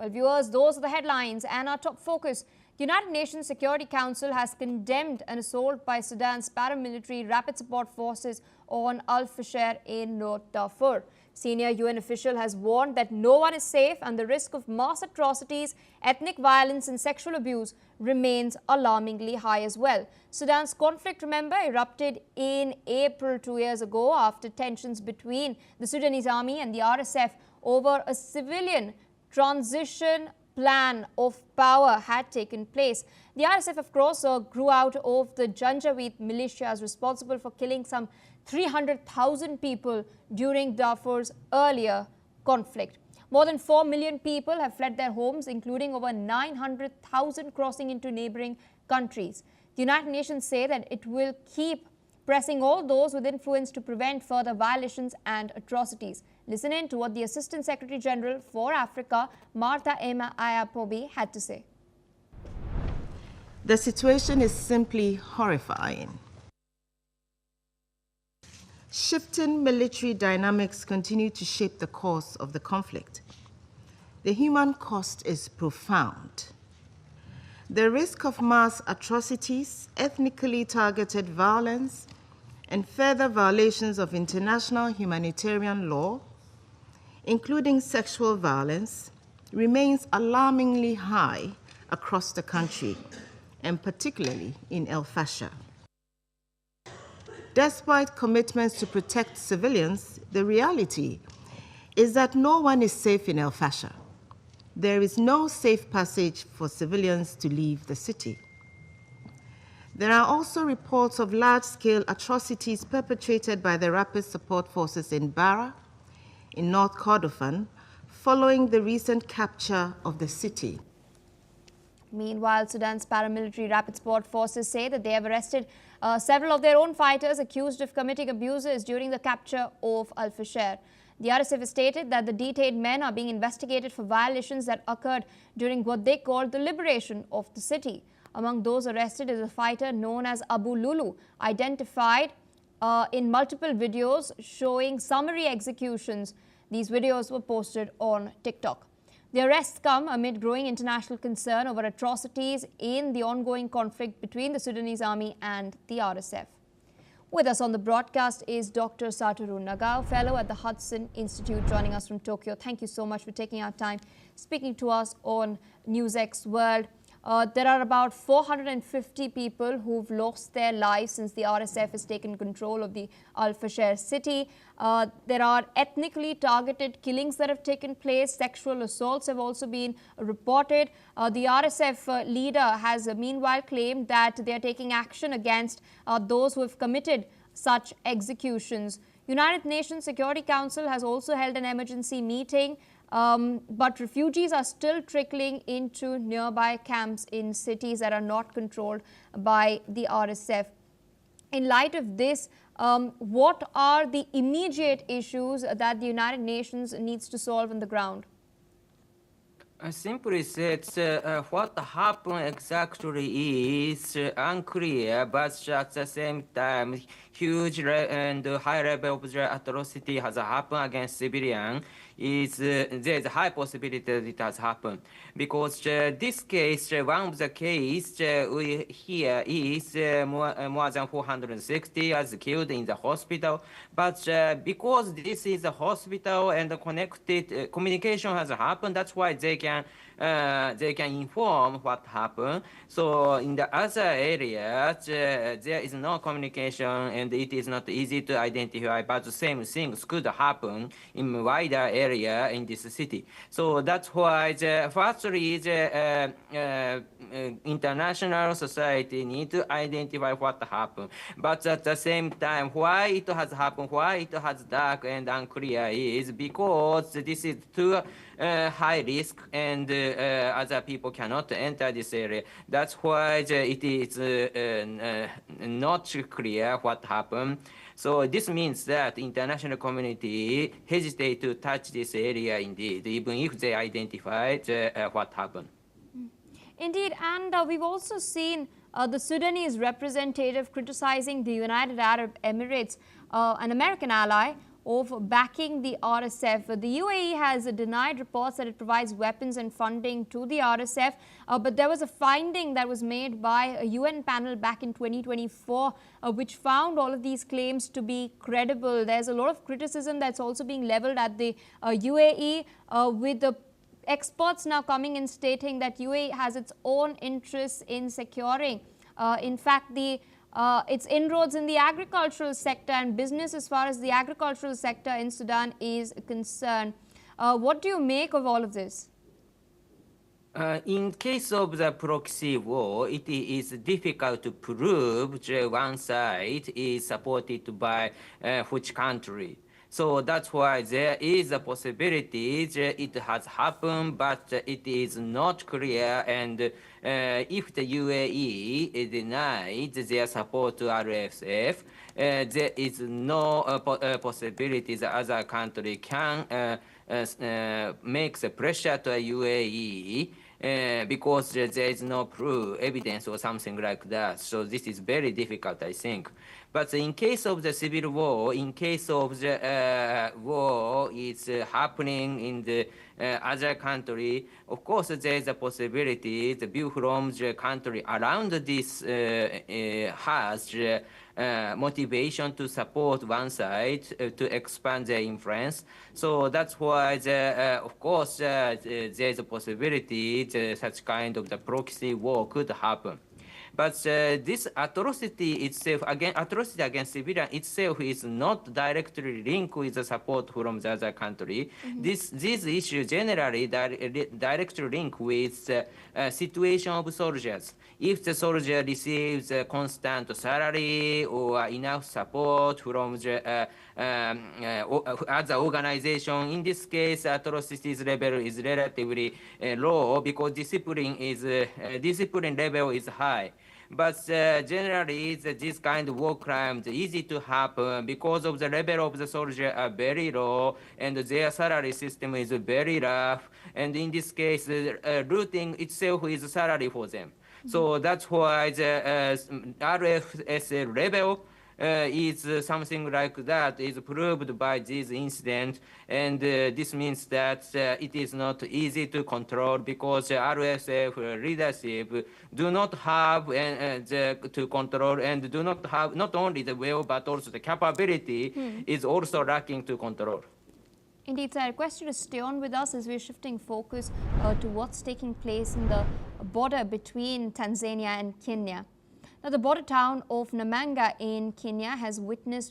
Well, viewers, those are the headlines and our top focus. The United Nations Security Council has condemned an assault by Sudan's paramilitary rapid support forces on Al-Fashir in North Darfur. Senior UN official has warned that no one is safe and the risk of mass atrocities, ethnic violence and sexual abuse remains alarmingly high as well. Sudan's conflict, remember, erupted in April 2 years ago after tensions between the Sudanese army and the RSF over a civilian transition plan of power had taken place. The RSF, of course, grew out of the Janjaweed militias responsible for killing some 300,000 people during Darfur's earlier conflict. More than 4 million people have fled their homes, including over 900,000 crossing into neighboring countries. The United Nations say that it will keep pressing all those with influence to prevent further violations and atrocities. Listen in to what the Assistant Secretary General for Africa, Martha Emma Ayapobi, had to say. The situation is simply horrifying. Shifting military dynamics continue to shape the course of the conflict. The human cost is profound. The risk of mass atrocities, ethnically targeted violence, and further violations of international humanitarian law, including sexual violence, remains alarmingly high across the country, and particularly in el-fasher. Despite commitments to protect civilians, the reality is that no one is safe in el-fasher. There is no safe passage for civilians to leave the city. There are also reports of large-scale atrocities perpetrated by the rapid support forces in Bara, in North Kordofan, following the recent capture of the city. Meanwhile, Sudan's paramilitary rapid support forces say that they have arrested several of their own fighters accused of committing abuses during the capture of Al-Fashir. The RSF has stated that the detained men are being investigated for violations that occurred during what they called the liberation of the city. Among those arrested is a fighter known as Abu Lulu, identified in multiple videos showing summary executions. These videos were posted on TikTok. The arrests come amid growing international concern over atrocities in the ongoing conflict between the Sudanese army and the RSF. With us on the broadcast is Dr. Satoru Nagao, fellow at the Hudson Institute, joining us from Tokyo. Thank you so much for taking our time speaking to us on NewsX World. There are about 450 people who've lost their lives since the RSF has taken control of the Al-Fashir city. There are ethnically targeted killings that have taken place. Sexual assaults have also been reported. The RSF leader has meanwhile claimed that they are taking action against those who have committed such executions. United Nations Security Council has also held an emergency meeting. But refugees are still trickling into nearby camps in cities that are not controlled by the RSF. In light of this, what are the immediate issues that the United Nations needs to solve on the ground? Simply said, what happened exactly is unclear, but at the same time, huge and high level of atrocity has happened against civilians. There's a high possibility that it has happened. Because this case, one of the cases we hear is more than 460 as killed in the hospital. But because this is a hospital and the connected communication has happened, that's why they can inform what happened. So in the other areas, there is no communication and it is not easy to identify, but the same things could happen in wider area in this city. So that's why firstly, the international society need to identify what happened. But at the same time, why it has happened, why it has dark and unclear is because this is too high risk and other people cannot enter this area. That's why it is not clear what happened. So this means that international community hesitate to touch this area indeed, even if they identified what happened. Indeed, and we've also seen the Sudanese representative criticizing the United Arab Emirates, an American ally, of backing the RSF. The UAE has denied reports that it provides weapons and funding to the RSF, but there was a finding that was made by a UN panel back in 2024, which found all of these claims to be credible. There's a lot of criticism that's also being leveled at the UAE, with the experts now coming in stating that UAE has its own interests in securing, in fact, its inroads in the agricultural sector and business as far as the agricultural sector in Sudan is concerned. What do you make of all of this? In case of the proxy war, it is difficult to prove that one side is supported by which country. So that's why there is a possibility that it has happened, but it is not clear. And if the UAE denied their support to RSF, there is no possibility that other country can make the pressure to UAE. Because there is no proof, evidence or something like that. So this is very difficult, I think. But in case of the civil war, in case of the war is happening in the other country, of course there is a possibility the view from the country around this has motivation to support one side to expand their influence. So that's why, of course, there is a possibility that such kind of the proxy war could happen. But this atrocity itself, atrocity against civilians itself is not directly linked with the support from the other country. These issues generally directly linked with the situation of soldiers. If the soldier receives a constant salary or enough support from the other organization, in this case, atrocities level is relatively low because discipline level is high. But generally, this kind of war crimes easy to happen because of the level of the soldier are very low and their salary system is very rough. And in this case, looting itself is salary for them. So that's why the RSF level is something like that is proved by this incident, and this means that it is not easy to control because the RSF leadership do not have to control and do not have not only the will but also the capability is also lacking to control. Indeed, sir. I request you to stay on with us as we're shifting focus to what's taking place in the border between Tanzania and Kenya. Now, the border town of Namanga in Kenya has witnessed